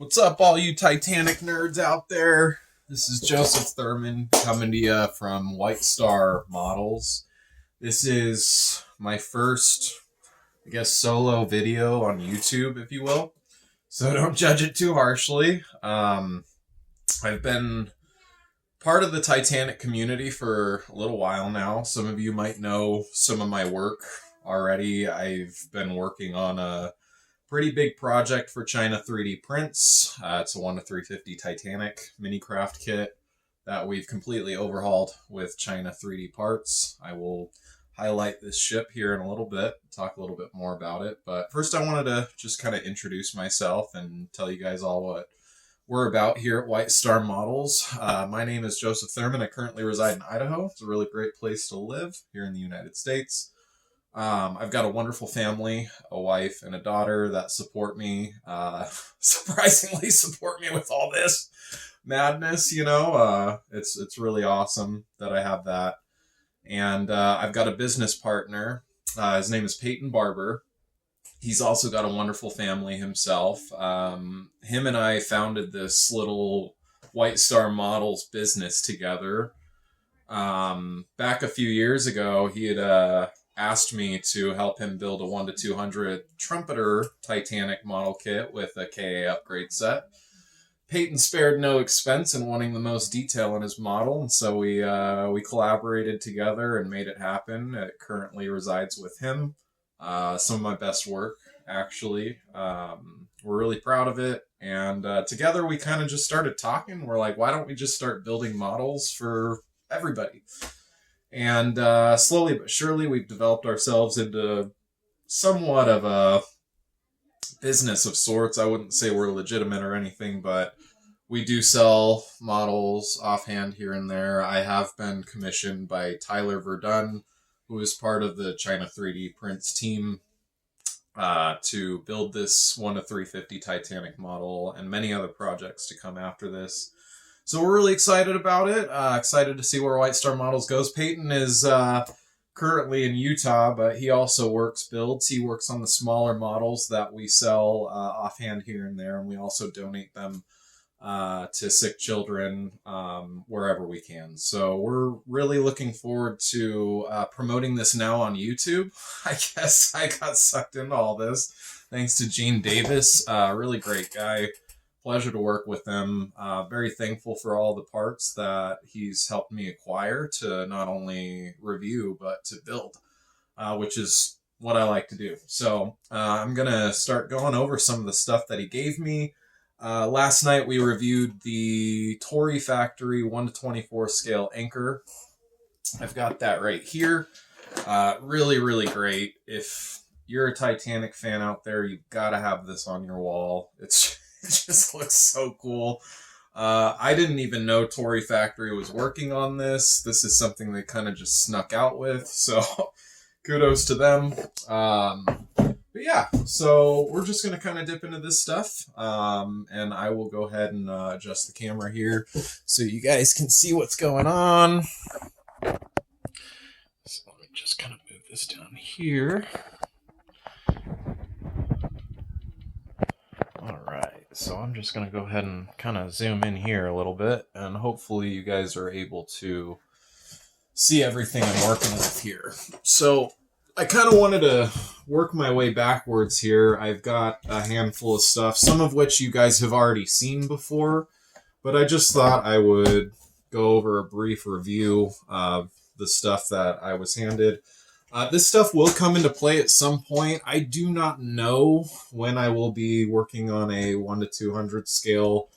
What's up, all you Titanic nerds out there? This is Joseph Thurman coming to you from White Star Models. This is my first, solo video on YouTube, if you will. So don't judge it too harshly. I've been part of the Titanic community for a little while now. Some of you might know some of my work already. I've been working on a pretty big project for China 3D prints. It's a 1-350 Titanic mini craft kit that we've completely overhauled with China 3D parts. I will highlight this ship here in a little bit, talk a little bit more about it. But first I wanted to just kind of introduce myself and tell you guys all what we're about here at White Star Models. My name is Joseph Thurman. I currently reside in Idaho. It's a really great place to live here in the United States. I've got a wonderful family, a wife and a daughter that support me, surprisingly support me with all this madness, it's really awesome that I have that. And I've got a business partner. His name is Peyton Barber. He's also got a wonderful family himself. Him and I founded this little White Star Models business together. Back a few years ago, he had asked me to help him build a 1-200 trumpeter Titanic model kit with a KA upgrade set. Peyton spared no expense in wanting the most detail in his model, and so we collaborated together and made it happen. It currently resides with him. Some of my best work, actually. We're really proud of it, and together we kind of just started talking. We're like, why don't we just start building models for everybody? And slowly but surely, we've developed ourselves into somewhat of a business of sorts. I wouldn't say we're legitimate or anything, but we do sell models offhand here and there. I have been commissioned by Tyler Verdun, who is part of the China 3D prints team, to build this 1-350 Titanic model and many other projects to come after this. So we're really excited about it. Excited to see where White Star Models goes. Peyton is currently in Utah, but he also builds. He works on the smaller models that we sell offhand here and there, and we also donate them to sick children wherever we can. So we're really looking forward to promoting this now on YouTube. I guess I got sucked into all this thanks to Gene Davis. Really great guy. Pleasure to work with him. Very thankful for all the parts that he's helped me acquire to not only review, but to build, which is what I like to do. So I'm going to start going over some of the stuff that he gave me. Last night we reviewed the Tori Factory 1-24 scale anchor. I've got that right here. Really, really great. If you're a Titanic fan out there, you've got to have this on your wall. It just looks so cool. I didn't even know Tori Factory was working on this. This is something they kind of just snuck out with, so kudos to them. But yeah, so we're just going to kind of dip into this stuff, and I will go ahead and adjust the camera here so you guys can see what's going on. So let me just kind of move this down here. So I'm just going to go ahead and kind of zoom in here a little bit, and hopefully you guys are able to see everything I'm working with here. So I kind of wanted to work my way backwards here. I've got a handful of stuff, some of which you guys have already seen before, but I just thought I would go over a brief review of the stuff that I was handed. This stuff will come into play at some point. I do not know when I will be working on a 1-200 scale.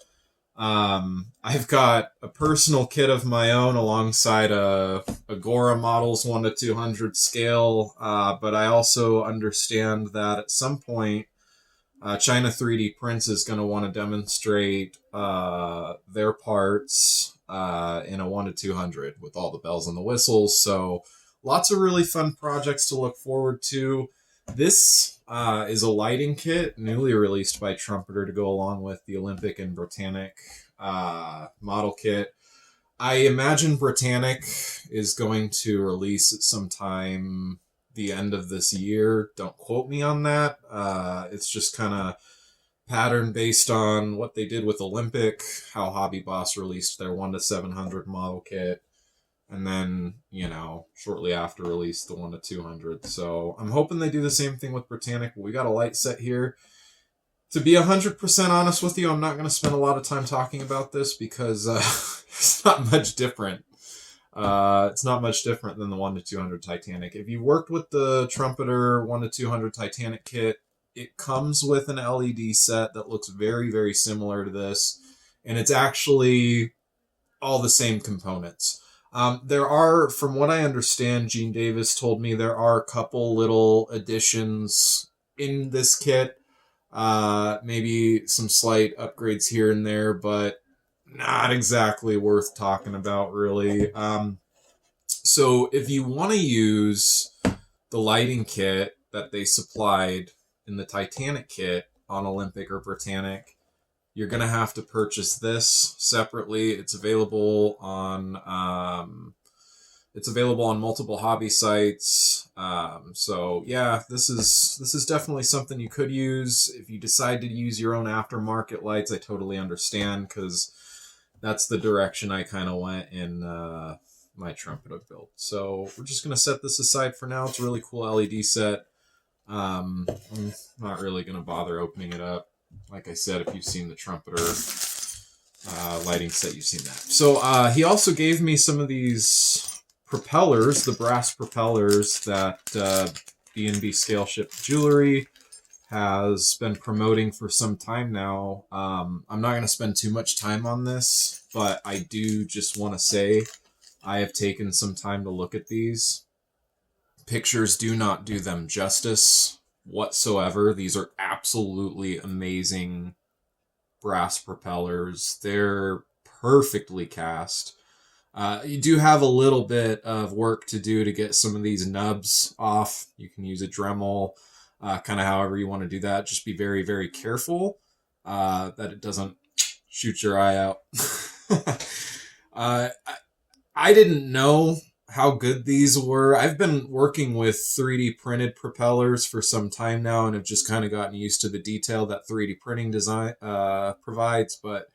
I've got a personal kit of my own alongside a Agora Models 1-200 scale, but I also understand that at some point China 3D Prints is going to want to demonstrate their parts in a 1-200 with all the bells and the whistles. So lots of really fun projects to look forward to. This is a lighting kit, newly released by Trumpeter to go along with the Olympic and Britannic model kit. I imagine Britannic is going to release at some time the end of this year. Don't quote me on that. It's just kind of pattern based on what they did with Olympic, how Hobby Boss released their 1-700 model kit, and then, you know, shortly after released the 1-200. So I'm hoping they do the same thing with Britannic. We got a light set here. To be 100% honest with you, I'm not going to spend a lot of time talking about this because it's not much different. It's not much different than the 1-200 Titanic. If you worked with the Trumpeter 1-200 Titanic kit, it comes with an LED set that looks very, very similar to this, and it's actually all the same components. There are, from what I understand, Gene Davis told me there are a couple little additions in this kit. Maybe some slight upgrades here and there, but not exactly worth talking about, really. So if you want to use the lighting kit that they supplied in the Titanic kit on Olympic or Britannic, you're going to have to purchase this separately. It's available on multiple hobby sites. So yeah, this is definitely something you could use. If you decide to use your own aftermarket lights, I totally understand, because that's the direction I kind of went in my Trumpeter build. So we're just going to set this aside for now. It's a really cool LED set. I'm not really going to bother opening it up. Like I said, if you've seen the Trumpeter lighting set, you've seen that. So he also gave me some of these propellers, the brass propellers that B&B Scale Ship Jewelry has been promoting for some time now. I'm not going to spend too much time on this, but I do just want to say I have taken some time to look at these. Pictures do not do them justice whatsoever. These are absolutely amazing brass propellers. They're perfectly cast. You do have a little bit of work to do to get some of these nubs off. You can use a Dremel, kind of however you want to do that. Just be very, very careful that it doesn't shoot your eye out. I didn't know how good these were. I've been working with 3D printed propellers for some time now and have just kind of gotten used to the detail that 3D printing design provides, but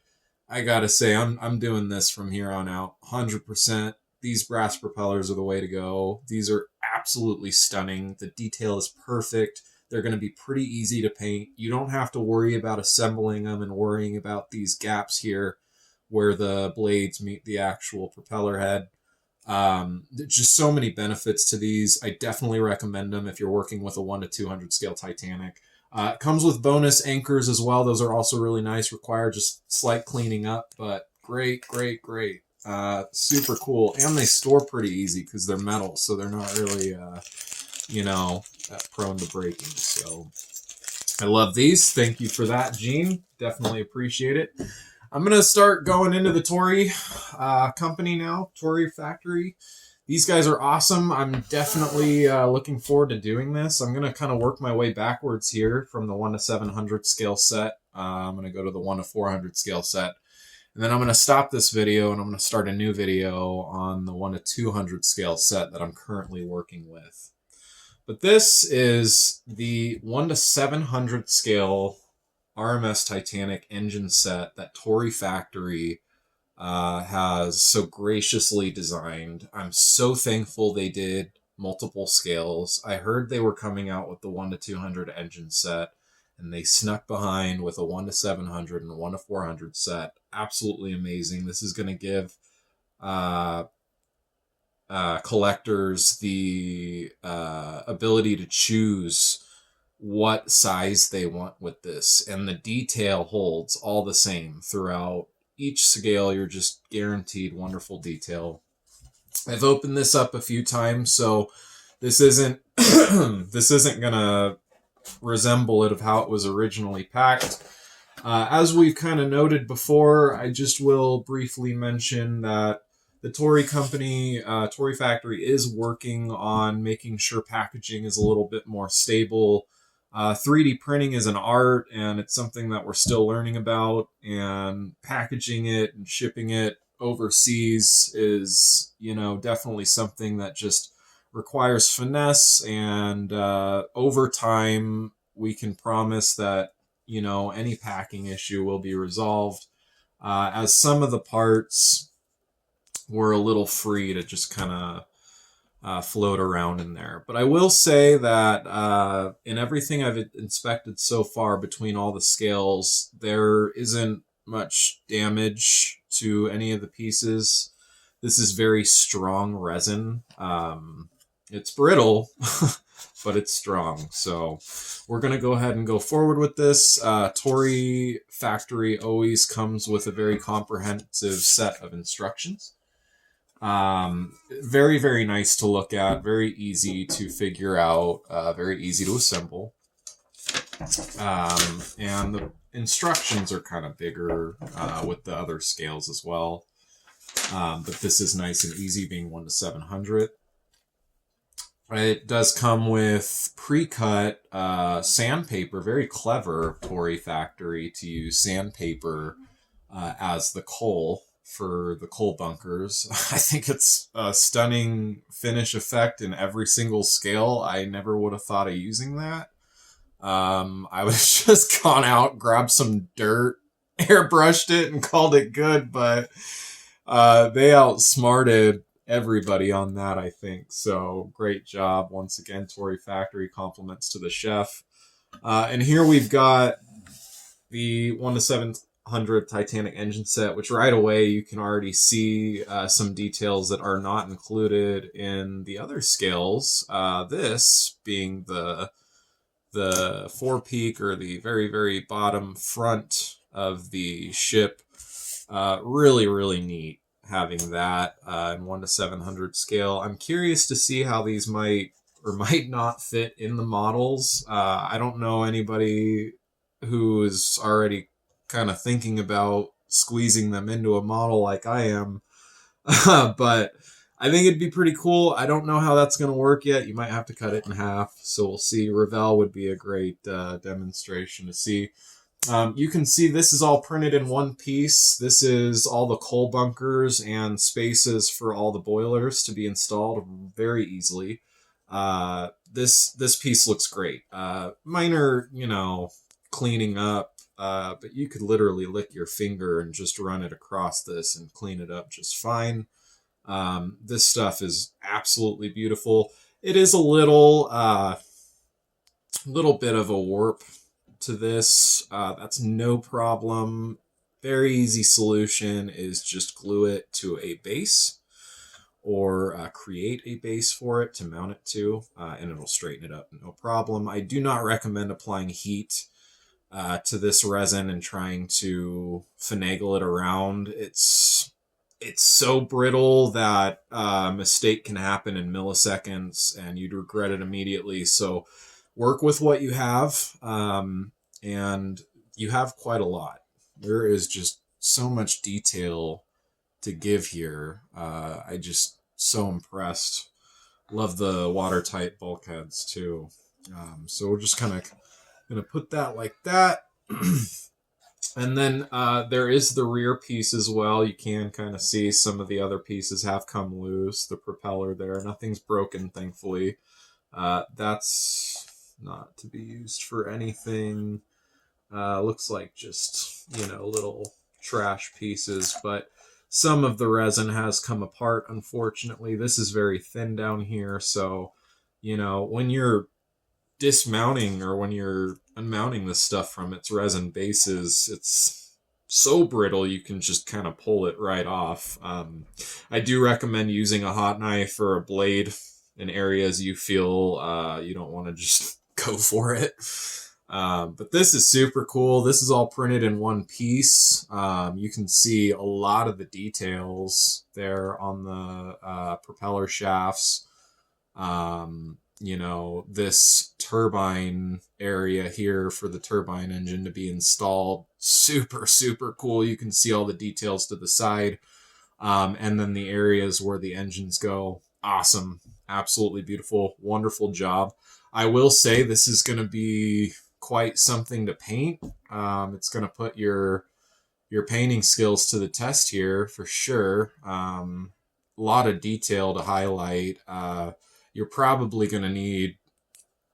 I gotta say, I'm doing this from here on out 100%. These brass propellers are the way to go. These are absolutely stunning. The detail is perfect. They're going to be pretty easy to paint. You don't have to worry about assembling them and worrying about these gaps here where the blades meet the actual propeller head. There's just so many benefits to these. I definitely recommend them if you're working with a 1-200 scale Titanic. It comes with bonus anchors as well. Those are also really nice. Require just slight cleaning up, but great, great, great. Super cool. And they store pretty easy because they're metal, so they're not really, prone to breaking. So I love these. Thank you for that, Gene. Definitely appreciate it. I'm going to start going into the Tori company now, Tori Factory. These guys are awesome. I'm definitely looking forward to doing this. I'm going to kind of work my way backwards here from the 1-700 scale set. I'm going to go to the 1-400 scale set. And then I'm going to stop this video and I'm going to start a new video on the 1-200 scale set that I'm currently working with. But this is the 1-700 scale RMS Titanic engine set that Tori Factory has so graciously designed. I'm so thankful they did multiple scales. I heard they were coming out with the 1-200 engine set, and they snuck behind with a 1-700 and a 1-400 set. Absolutely amazing. This is going to give collectors the ability to choose what size they want with this, and the detail holds all the same throughout each scale. You're just guaranteed wonderful detail. I've opened this up a few times, so this isn't this isn't gonna resemble it of how it was originally packed. As we've kind of noted before, I just will briefly mention that the Tori company, Tori Factory, is working on making sure packaging is a little bit more stable. 3D printing is an art, and it's something that we're still learning about, and packaging it and shipping it overseas is, definitely something that just requires finesse, and over time we can promise that, any packing issue will be resolved, as some of the parts were a little free to just kind of float around in there. But I will say that in everything I've inspected so far between all the scales, there isn't much damage to any of the pieces. This is very strong resin. It's brittle, but it's strong. So we're going to go ahead and go forward with this. Tori Factory always comes with a very comprehensive set of instructions. Very, very nice to look at, very easy to figure out, very easy to assemble. And the instructions are kind of bigger with the other scales as well. But this is nice and easy, being 1 to 700. It does come with pre-cut sandpaper. Very clever, Tori Factory, to use sandpaper as the coal for the coal bunkers. I think it's a stunning finish effect in every single scale. I never would have thought of using that. I would have just gone out, grabbed some dirt, airbrushed it, and called it good, but they outsmarted everybody on that, I think. So great job once again, Tori Factory. Compliments to the chef. And here we've got the 1 to 700 Titanic engine set, which right away you can already see some details that are not included in the other scales. This being the forepeak, or the very, very bottom front of the ship. Really, really neat having that in 1 to 700 scale. I'm curious to see how these might or might not fit in the models. I don't know anybody who is already kind of thinking about squeezing them into a model like I am. But I think it'd be pretty cool. I don't know how that's going to work yet. You might have to cut it in half. So we'll see. Ravel would be a great demonstration to see. You can see this is all printed in one piece. This is all the coal bunkers and spaces for all the boilers to be installed very easily. This piece looks great. Minor, cleaning up, but you could literally lick your finger and just run it across this and clean it up just fine. This stuff is absolutely beautiful. It is a little bit of a warp to this. That's no problem. Very easy solution is just glue it to a base, or create a base for it to mount it to, and it'll straighten it up, no problem. I do not recommend applying heat to this resin and trying to finagle it around. It's so brittle that a mistake can happen in milliseconds and you'd regret it immediately. So work with what you have, and you have quite a lot. There is just so much detail to give here. I just so impressed. Love the watertight bulkheads too. So we're just kind of gonna put that like that. And then there is the rear piece as well. You can kind of see some of the other pieces have come loose. The propeller there, nothing's broken, thankfully. That's not to be used for anything. Looks like just, little trash pieces, but some of the resin has come apart, unfortunately. This is very thin down here, so, when you're dismounting or when you're unmounting this stuff from its resin bases, it's so brittle you can just kind of pull it right off. I do recommend using a hot knife or a blade in areas you feel you don't want to just go for it. But this is super cool. This is all printed in one piece. You can see a lot of the details there on the propeller shafts. This turbine area here for the turbine engine to be installed. Super, super cool. You can see all the details to the side. And then the areas where the engines go. Awesome. Absolutely beautiful. Wonderful job. I will say this is going to be quite something to paint. It's going to put your painting skills to the test here for sure. A lot of detail to highlight. You're probably going to need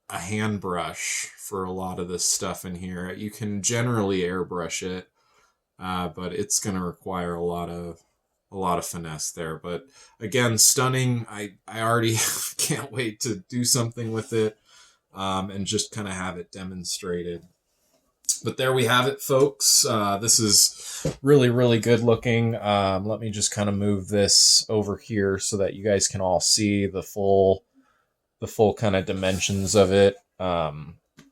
a hand brush for a lot of this stuff in here. You can generally airbrush it, but it's going to require a lot of finesse there. But again, stunning. I already can't wait to do something with it, and just kind of have it demonstrated. But there we have it, folks. This is really, really good looking. Let me just kind of move this over here so that you guys can all see the full kind of dimensions of it.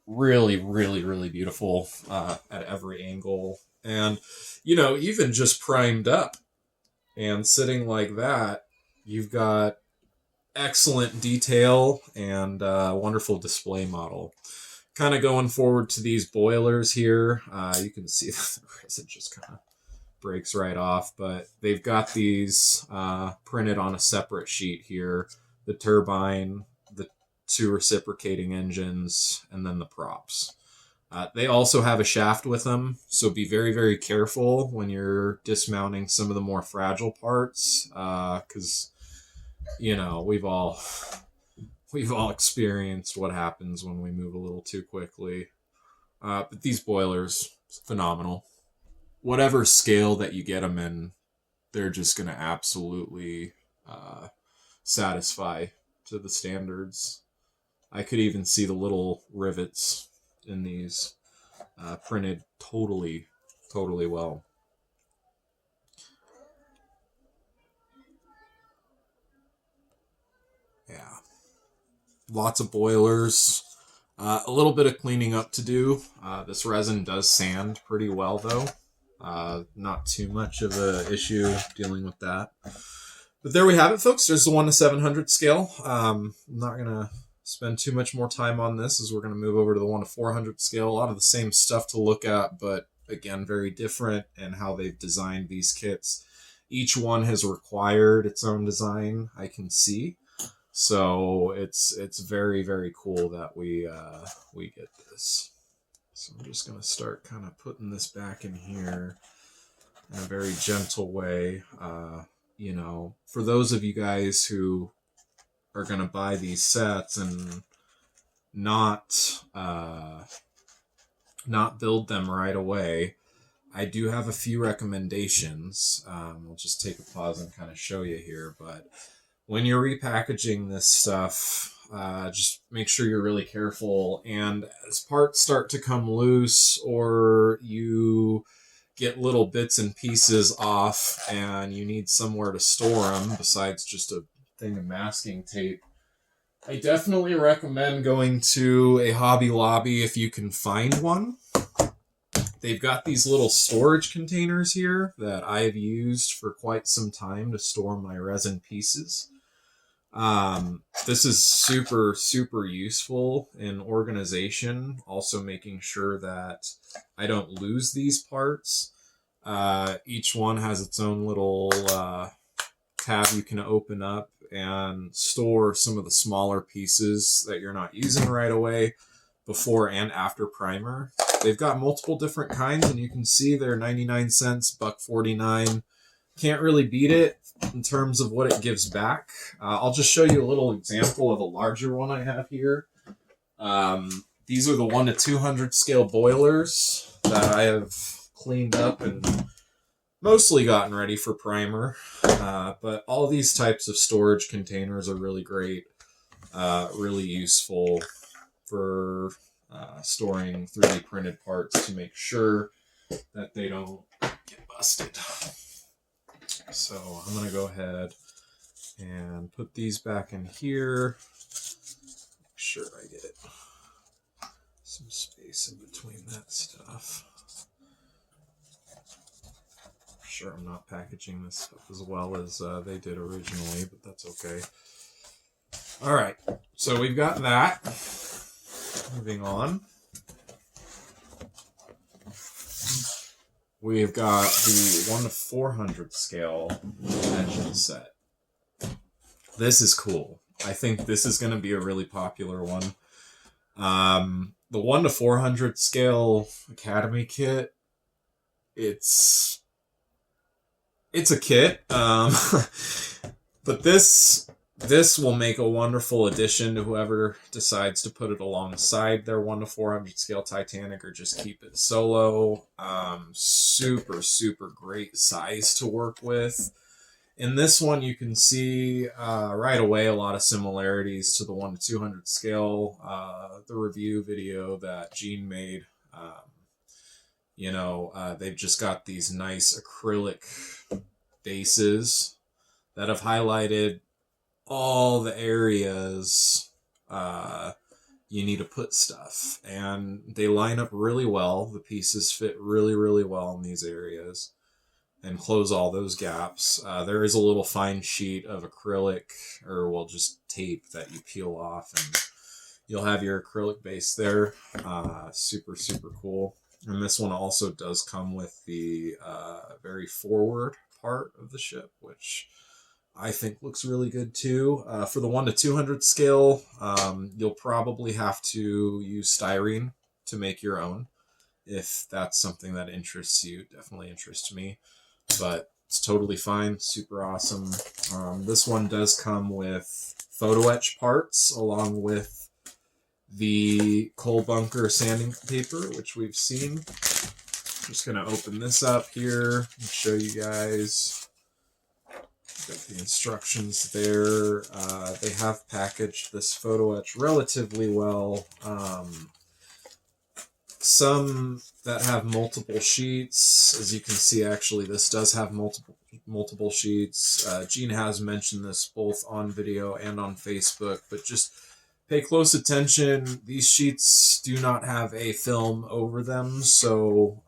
Really, really, really beautiful at every angle. And, even just primed up and sitting like that, you've got excellent detail and wonderful display model. Kind of going forward to these boilers here, you can see that the resin just kind of breaks right off, but they've got these printed on a separate sheet here. The turbine, the 2 reciprocating engines, and then the props. They also have a shaft with them, so be very, very careful when you're dismounting some of the more fragile parts, because, we've all experienced what happens when we move a little too quickly. But these boilers, phenomenal. Whatever scale that you get them in, they're just going to absolutely satisfy to the standards. I could even see the little rivets in these printed totally, totally well. Yeah. Lots of boilers. A little bit of cleaning up to do. This resin does sand pretty well, though. Not too much of an issue dealing with that. But there we have it, folks. There's the 1:700 scale. I'm not going to spend too much more time on this as we're going to move over to the 1:400 scale. A lot of the same stuff to look at, but again, very different in how they've designed these kits. Each one has required its own design, I can see. So it's very, very cool that we get this. So I'm just going to start kind of putting this back in here in a very gentle way. For those of you guys who are going to buy these sets and not build them right away, I do have a few recommendations. I'll just take a pause and kind of show you here, but when you're repackaging this stuff, just make sure you're really careful. And as parts start to come loose or you get little bits and pieces off and you need somewhere to store them besides just a thing of masking tape, I definitely recommend going to a Hobby Lobby if you can find one. They've got these little storage containers here that I've used for quite some time to store my resin pieces. This is super, super useful in organization, also making sure that I don't lose these parts. Each one has its own little tab you can open up and store some of the smaller pieces that you're not using right away before and after primer. They've got multiple different kinds, and you can see they're 99 cents, $1.49. Can't really beat it in terms of what it gives back. I'll just show you a little example of a larger one I have here. These are the 1:200 scale boilers that I have cleaned up and mostly gotten ready for primer. But all these types of storage containers are really great, really useful for storing 3D printed parts to make sure that they don't get busted. So I'm going to go ahead and put these back in here. Make sure I get some space in between that stuff. I'm sure I'm not packaging this stuff as well as they did originally, but that's okay. All right, so we've got that. Moving on. We've got the 1:400 scale engine set. This is cool. I think this is going to be a really popular one. The 1:400 scale Academy kit, it's a kit, but this This will make a wonderful addition to whoever decides to put it alongside their 1 to 400 scale Titanic, or just keep it solo. Super, super great size to work with. In this one, you can see right away a lot of similarities to the 1 to 200 scale, the review video that Gene made. They've just got these nice acrylic bases that have highlighted all the areas you need to put stuff, and they line up really well. The pieces fit really, really well in these areas and close all those gaps. There is a little fine sheet of acrylic, or well, just tape that you peel off, and you'll have your acrylic base there. Super, super cool. And this one also does come with the very forward part of the ship, which I think looks really good too. For the 1 to 200 scale, you'll probably have to use styrene to make your own, if that's something that interests you. Definitely interests me, but it's totally fine. Super awesome. This one does come with photo etch parts along with the coal bunker sanding paper, which we've seen. I'm just gonna open this up here and show you guys. Got the instructions there. They have packaged this photo etch relatively well. Some that have multiple sheets, as you can see, actually this does have multiple sheets. Gene has mentioned this both on video and on Facebook, but just pay close attention. These sheets do not have a film over them, so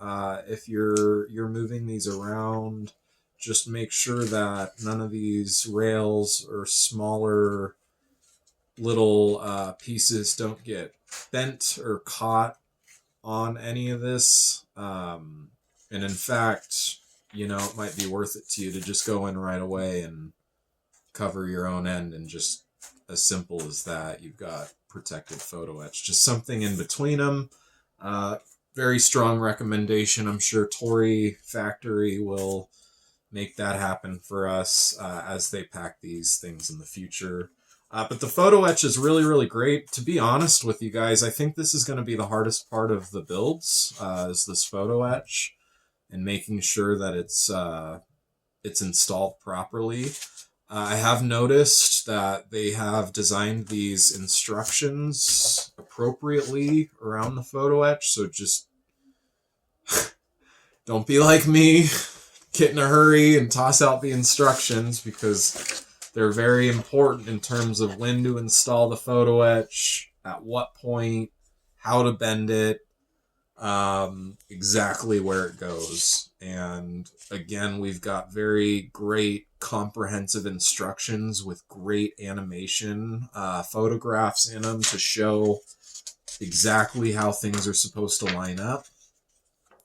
if you're moving these around, just make sure that none of these rails or smaller little pieces don't get bent or caught on any of this. And in fact, it might be worth it to you to just go in right away and cover your own end, and just as simple as that, you've got protected photo etch. Just something in between them. Very strong recommendation. I'm sure Tori Factory will make that happen for us as they pack these things in the future. But the photo etch is really, really great. To be honest with you guys, I think this is going to be the hardest part of the builds, is this photo etch and making sure that it's installed properly. I have noticed that they have designed these instructions appropriately around the photo etch, so just don't be like me, get in a hurry and toss out the instructions, because they're very important in terms of when to install the photo etch, at what point, how to bend it, exactly where it goes. And again, we've got very great comprehensive instructions with great animation, photographs in them to show exactly how things are supposed to line up.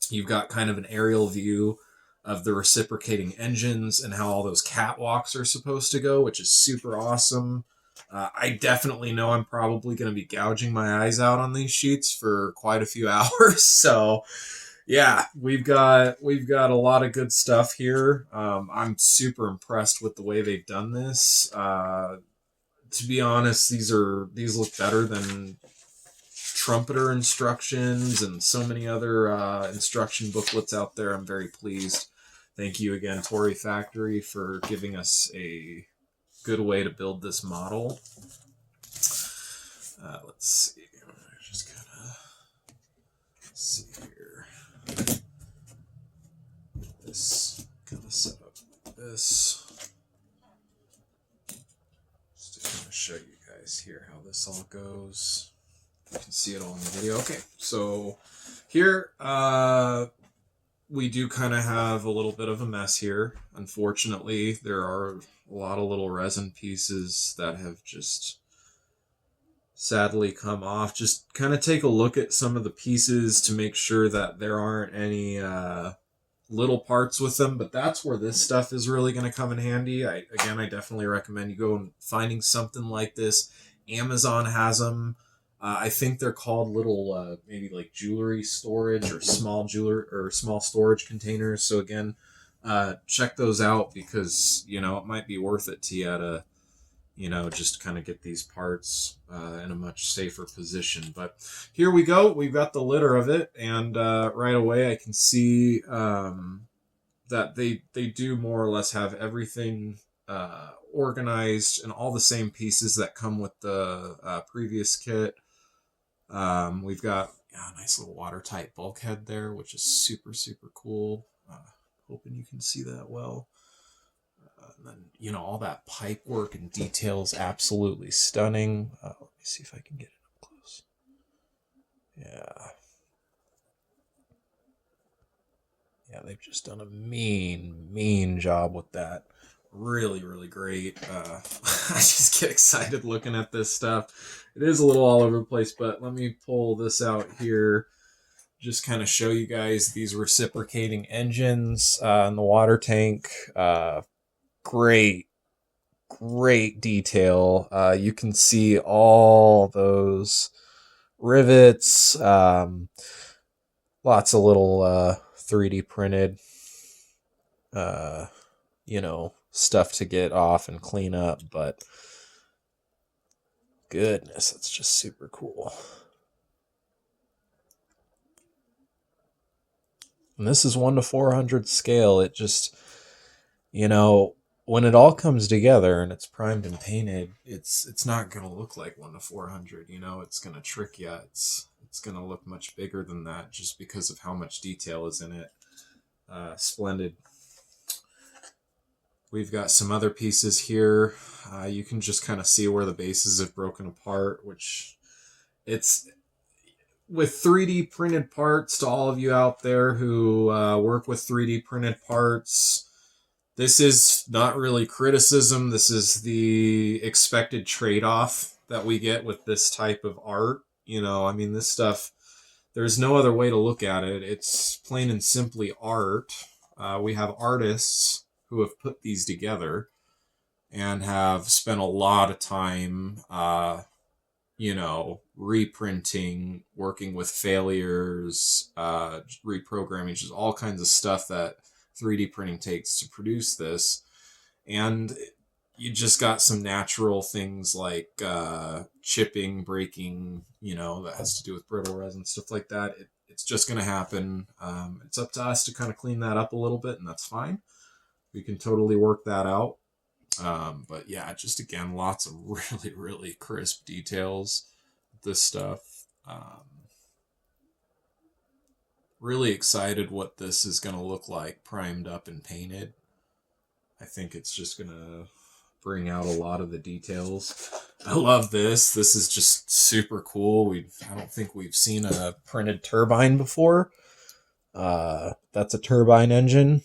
You've got kind of an aerial view of the reciprocating engines and how all those catwalks are supposed to go, which is super awesome. I definitely know I'm probably going to be gouging my eyes out on these sheets for quite a few hours. So yeah, we've got a lot of good stuff here. I'm super impressed with the way they've done this. To be honest, these look better than trumpeter instructions and so many other instruction booklets out there. I'm very pleased. Thank you again, Tori Factory, for giving us a good way to build this model. Let's see. I'm just gonna see here. This kind of set up like this. Just to kind of show you guys here how this all goes. You can see it all in the video. Okay, so here we do kind of have a little bit of a mess here. Unfortunately, there are a lot of little resin pieces that have just sadly come off. Just kind of take a look at some of the pieces to make sure that there aren't any little parts with them, but that's where this stuff is really going to come in handy. I definitely recommend you go and finding something like this. Amazon has them. I think they're called little, maybe like jewelry storage or small storage containers. So again, check those out, because it might be worth it to you you know, just kind of get these parts in a much safer position. But here we go. We've got the litter of it, and right away I can see that they do more or less have everything organized and all the same pieces that come with the previous kit. We've got a nice little watertight bulkhead there, which is super, super cool. Hoping you can see that well. And then, you know, all that pipe work and details, absolutely stunning. Let me see if I can get it up close. Yeah. Yeah, they've just done a mean job with that. Really, really great. I just get excited looking at this stuff. It is a little all over the place, but let me pull this out here. Just kind of show you guys these reciprocating engines in the water tank. Great detail. You can see all those rivets. Lots of little 3D printed, you know, stuff to get off and clean up. But goodness, it's just super cool. And this is 1:400 scale. It just, you know, when it all comes together and it's primed and painted, it's not gonna look like 1:400. You know, it's gonna trick you. It's gonna look much bigger than that just because of how much detail is in it. Splendid. We've got some other pieces here. You can just kind of see where the bases have broken apart, which it's with 3D printed parts. To all of you out there who work with 3D printed parts, this is not really criticism. This is the expected trade-off that we get with this type of art. You know, I mean, this stuff, there's no other way to look at it. It's plain and simply art. We have artists who have put these together and have spent a lot of time, you know, reprinting, working with failures, reprogramming, just all kinds of stuff that 3D printing takes to produce this. And you just got some natural things like chipping, breaking, you know, that has to do with brittle resin, stuff like that. It's just going to happen. It's up to us to kind of clean that up a little bit, and that's fine. We can totally work that out. But yeah, just again, lots of really, really crisp details with this stuff. Really excited what this is going to look like primed up and painted. I think it's just going to bring out a lot of the details. I love this. This is just super cool. I don't think we've seen a printed turbine before. That's a turbine engine.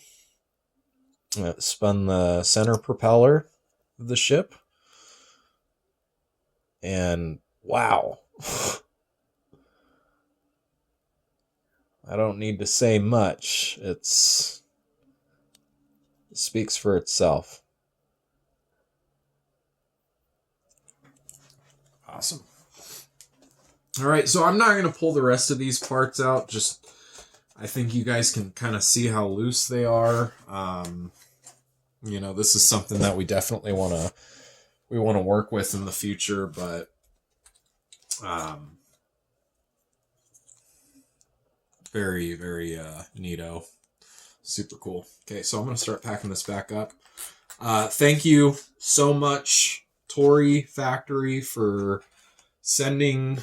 It spun the center propeller of the ship. And wow. I don't need to say much. It speaks for itself. Awesome. All right, so I'm not going to pull the rest of these parts out. Just, I think you guys can kind of see how loose they are. You know, this is something that we definitely want to work with in the future, but very, very neato. Super cool. Okay, so I'm going to start packing this back up. Thank you so much, Tori Factory, for sending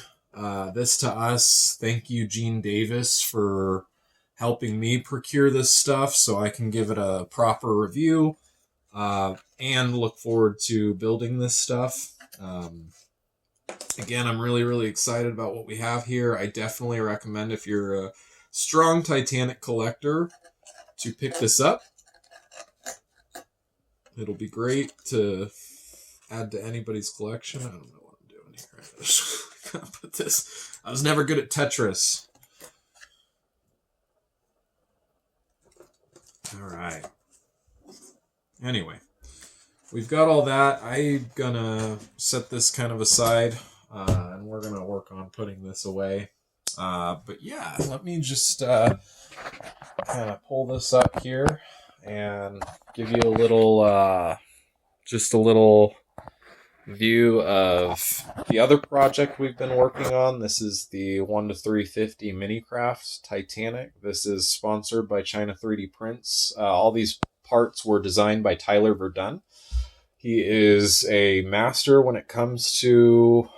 this to us. Thank you, Gene Davis, for helping me procure this stuff so I can give it a proper review and look forward to building this stuff. Again, I'm really, really excited about what we have here. I definitely recommend, if you're a strong Titanic collector, to pick this up. It'll be great to add to anybody's collection. I don't know what I'm doing here. I just gotta put this. I was never good at Tetris. All right. Anyway, we've got all that. I'm gonna set this kind of aside, and we're gonna work on putting this away. But yeah, let me just kind of pull this up here and give you a little, just a little view of the other project we've been working on. This is the 1-350 mini crafts Titanic. This is sponsored by China 3D Prints. All these parts were designed by Tyler Verdun. He is a master when it comes to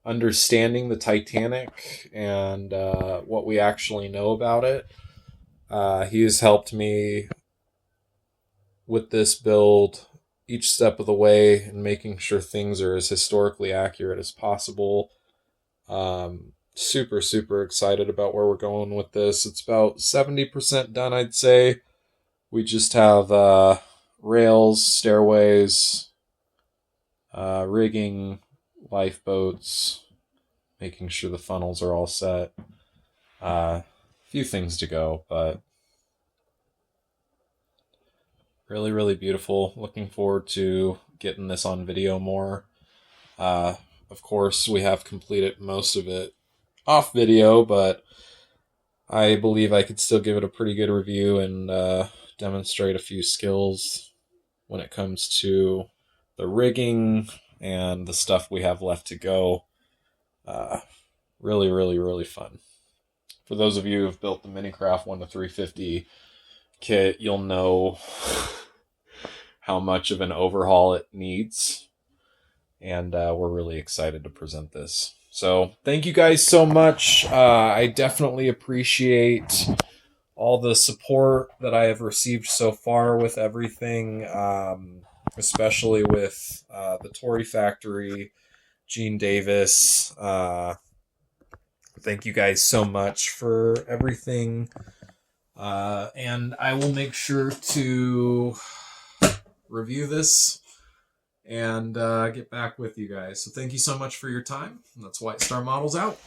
understanding the Titanic and what we actually know about it. He has helped me with this build each step of the way and making sure things are as historically accurate as possible. Super, super excited about where we're going with this. It's about 70% done, I'd say. We just have rails, stairways, rigging, lifeboats, making sure the funnels are all set. A few things to go, but really, really beautiful. Looking forward to getting this on video more. Of course, we have completed most of it off video, but I believe I could still give it a pretty good review and demonstrate a few skills when it comes to the rigging and the stuff we have left to go. Really, really, really fun. For those of you who have built the Minicraft 1-350 kit, you'll know how much of an overhaul it needs. And we're really excited to present this. So thank you guys so much. I definitely appreciate all the support that I have received so far with everything, especially with the Tori Factory, Gene Davis. Thank you guys so much for everything. And I will make sure to review this and get back with you guys. So thank you so much for your time. That's White Star Models out.